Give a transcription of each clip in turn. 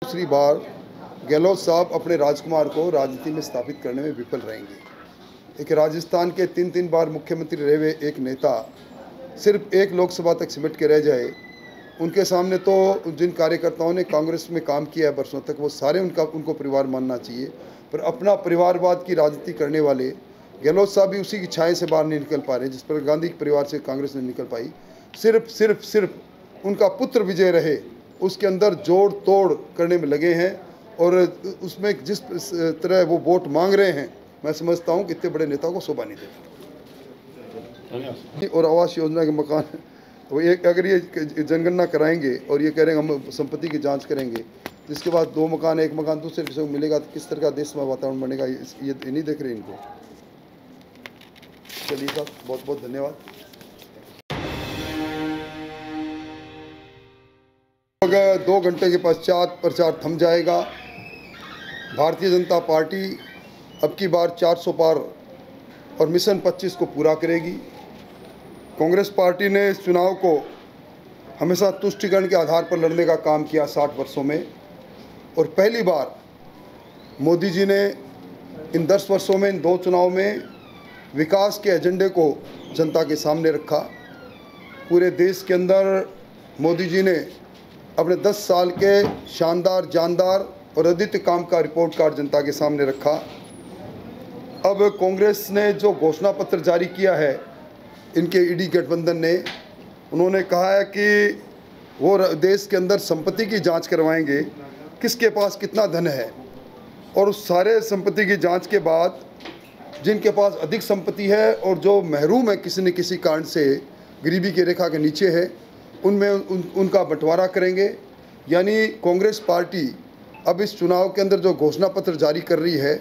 दूसरी बार गहलोत साहब अपने राजकुमार को राजनीति में स्थापित करने में विफल रहेंगे। एक राजस्थान के तीन बार मुख्यमंत्री रहे हुए एक नेता सिर्फ एक लोकसभा तक सिमट के रह जाए, उनके सामने तो जिन कार्यकर्ताओं ने कांग्रेस में काम किया है बरसों तक, वो सारे उनको परिवार मानना चाहिए। पर अपना परिवारवाद की राजनीति करने वाले गहलोत साहब भी उसी की छाया से बाहर नहीं निकल पा रहे जिस पर गांधी के परिवार से कांग्रेस नहीं निकल पाई। सिर्फ उनका पुत्र विजय रहे, उसके अंदर जोड़ तोड़ करने में लगे हैं और उसमें जिस तरह वो वोट मांग रहे हैं, मैं समझता हूं कि इतने बड़े नेता को शोभा नहीं देता। और आवास योजना के मकान, वो एक अगर ये जनगणना कराएंगे और ये कह रहे हैं हम संपत्ति की जांच करेंगे, जिसके बाद दो मकान एक मकान दूसरे किसी को मिलेगा तो किस तरह का देश में वातावरण बनेगा, ये नहीं देख रहे इनको। चलिए साहब, बहुत बहुत धन्यवाद। अगर 2 घंटे के पश्चात प्रचार थम जाएगा। भारतीय जनता पार्टी अब की बार 400 पार और मिशन 25 को पूरा करेगी। कांग्रेस पार्टी ने इस चुनाव को हमेशा तुष्टिकरण के आधार पर लड़ने का काम किया 60 वर्षों में, और पहली बार मोदी जी ने इन 10 वर्षों में इन 2 चुनाव में विकास के एजेंडे को जनता के सामने रखा। पूरे देश के अंदर मोदी जी ने अपने 10 साल के शानदार, जानदार और अद्वितीय काम का रिपोर्ट कार्ड जनता के सामने रखा। अब कांग्रेस ने जो घोषणा पत्र जारी किया है, इनके ईडी गठबंधन ने, उन्होंने कहा है कि वो देश के अंदर संपत्ति की जांच करवाएंगे, किसके पास कितना धन है, और उस सारे संपत्ति की जांच के बाद जिनके पास अधिक संपत्ति है और जो महरूम है किसी न किसी कारण से, गरीबी की रेखा के नीचे है, उनमें उनका बंटवारा करेंगे। यानी कांग्रेस पार्टी अब इस चुनाव के अंदर जो घोषणा पत्र जारी कर रही है,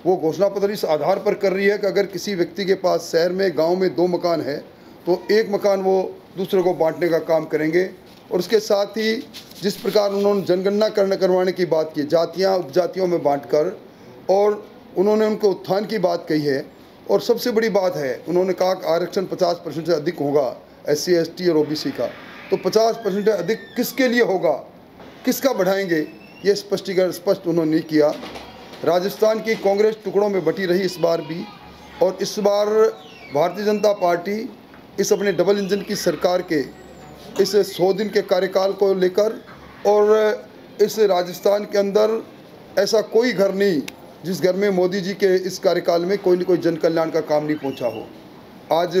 वो घोषणा पत्र इस आधार पर कर रही है कि अगर किसी व्यक्ति के पास शहर में, गांव में 2 मकान है तो एक मकान वो दूसरे को बांटने का काम करेंगे। और उसके साथ ही जिस प्रकार उन्होंने जनगणना करवाने की बात की, जातियाँ उपजातियों में बांटकर, और उन्होंने उनको उत्थान की बात कही है, और सबसे बड़ी बात है उन्होंने कहा कि आरक्षण 50% से अधिक होगा SC ST और OBC का। तो 50% से अधिक किसके लिए होगा, किसका बढ़ाएंगे, ये स्पष्ट उन्होंने नहीं किया। राजस्थान की कांग्रेस टुकड़ों में बटी रही इस बार भी, और इस बार भारतीय जनता पार्टी इस अपने डबल इंजन की सरकार के इस 100 दिन के कार्यकाल को लेकर, और इस राजस्थान के अंदर ऐसा कोई घर नहीं जिस घर में मोदी जी के इस कार्यकाल में कोई न कोई जन कल्याण का काम नहीं पहुंचा हो। आज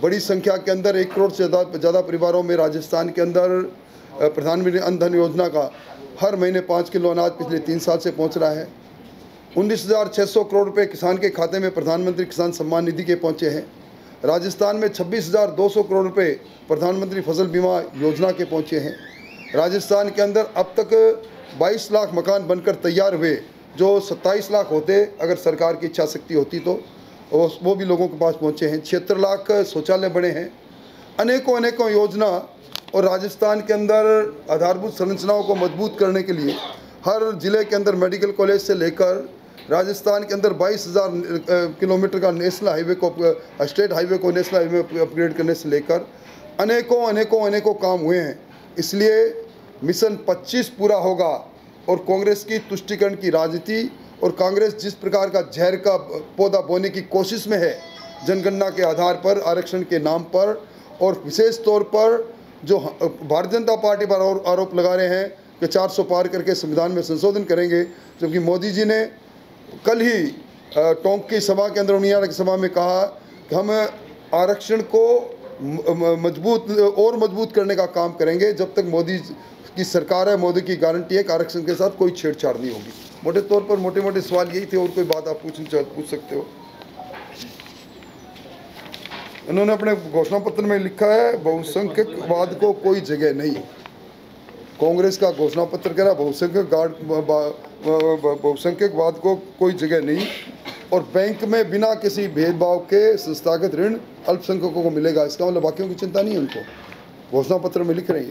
बड़ी संख्या के अंदर 1 करोड़ से ज़्यादा परिवारों में राजस्थान के अंदर प्रधानमंत्री अन्न धन योजना का हर महीने 5 किलो अनाज पिछले 3 साल से पहुंच रहा है। 19,600 करोड़ रुपए किसान के खाते में प्रधानमंत्री किसान सम्मान निधि के पहुंचे हैं। राजस्थान में 26,200 करोड़ रुपए प्रधानमंत्री फसल बीमा योजना के पहुंचे हैं। राजस्थान के अंदर अब तक 22 लाख मकान बनकर तैयार हुए, जो 27 लाख होते अगर सरकार की इच्छा शक्ति होती तो, वो भी लोगों के पास पहुंचे हैं। 76 लाख शौचालय बने हैं। अनेकों योजना, और राजस्थान के अंदर आधारभूत संरचनाओं को मजबूत करने के लिए हर जिले के अंदर मेडिकल कॉलेज से लेकर राजस्थान के अंदर 22,000 किलोमीटर का नेशनल हाईवे को, स्टेट हाईवे को नेशनल हाईवे अपग्रेड करने से लेकर अनेकों काम हुए हैं। इसलिए मिशन 25 पूरा होगा, और कांग्रेस की तुष्टिकरण की राजनीति, और कांग्रेस जिस प्रकार का जहर का पौधा बोने की कोशिश में है जनगणना के आधार पर, आरक्षण के नाम पर, और विशेष तौर पर जो भारतीय जनता पार्टी पर आरोप लगा रहे हैं कि 400 पार करके संविधान में संशोधन करेंगे, जबकि मोदी जी ने कल ही टोंक की सभा के अंदर, उनियारा की सभा में कहा कि हम आरक्षण को मजबूत करने का काम करेंगे। जब तक मोदी की सरकार है, मोदी की गारंटी है कि आरक्षण के साथ कोई छेड़छाड़ नहीं होगी। मोटे तौर पर मोटे सवाल यही थे, और कोई बात आप पूछ सकते हो। इन्होंने अपने घोषणा पत्र में लिखा है बहुसंख्यकवाद को कोई जगह नहीं। कांग्रेस का घोषणा पत्र कह रहा बहुसंख्यकवाद को कोई जगह नहीं, और बैंक में बिना किसी भेदभाव के संस्थागत ऋण अल्पसंख्यकों को मिलेगा। इसका मतलब बाकियों की चिंता नहीं है उनको, घोषणा पत्र में लिख रही है।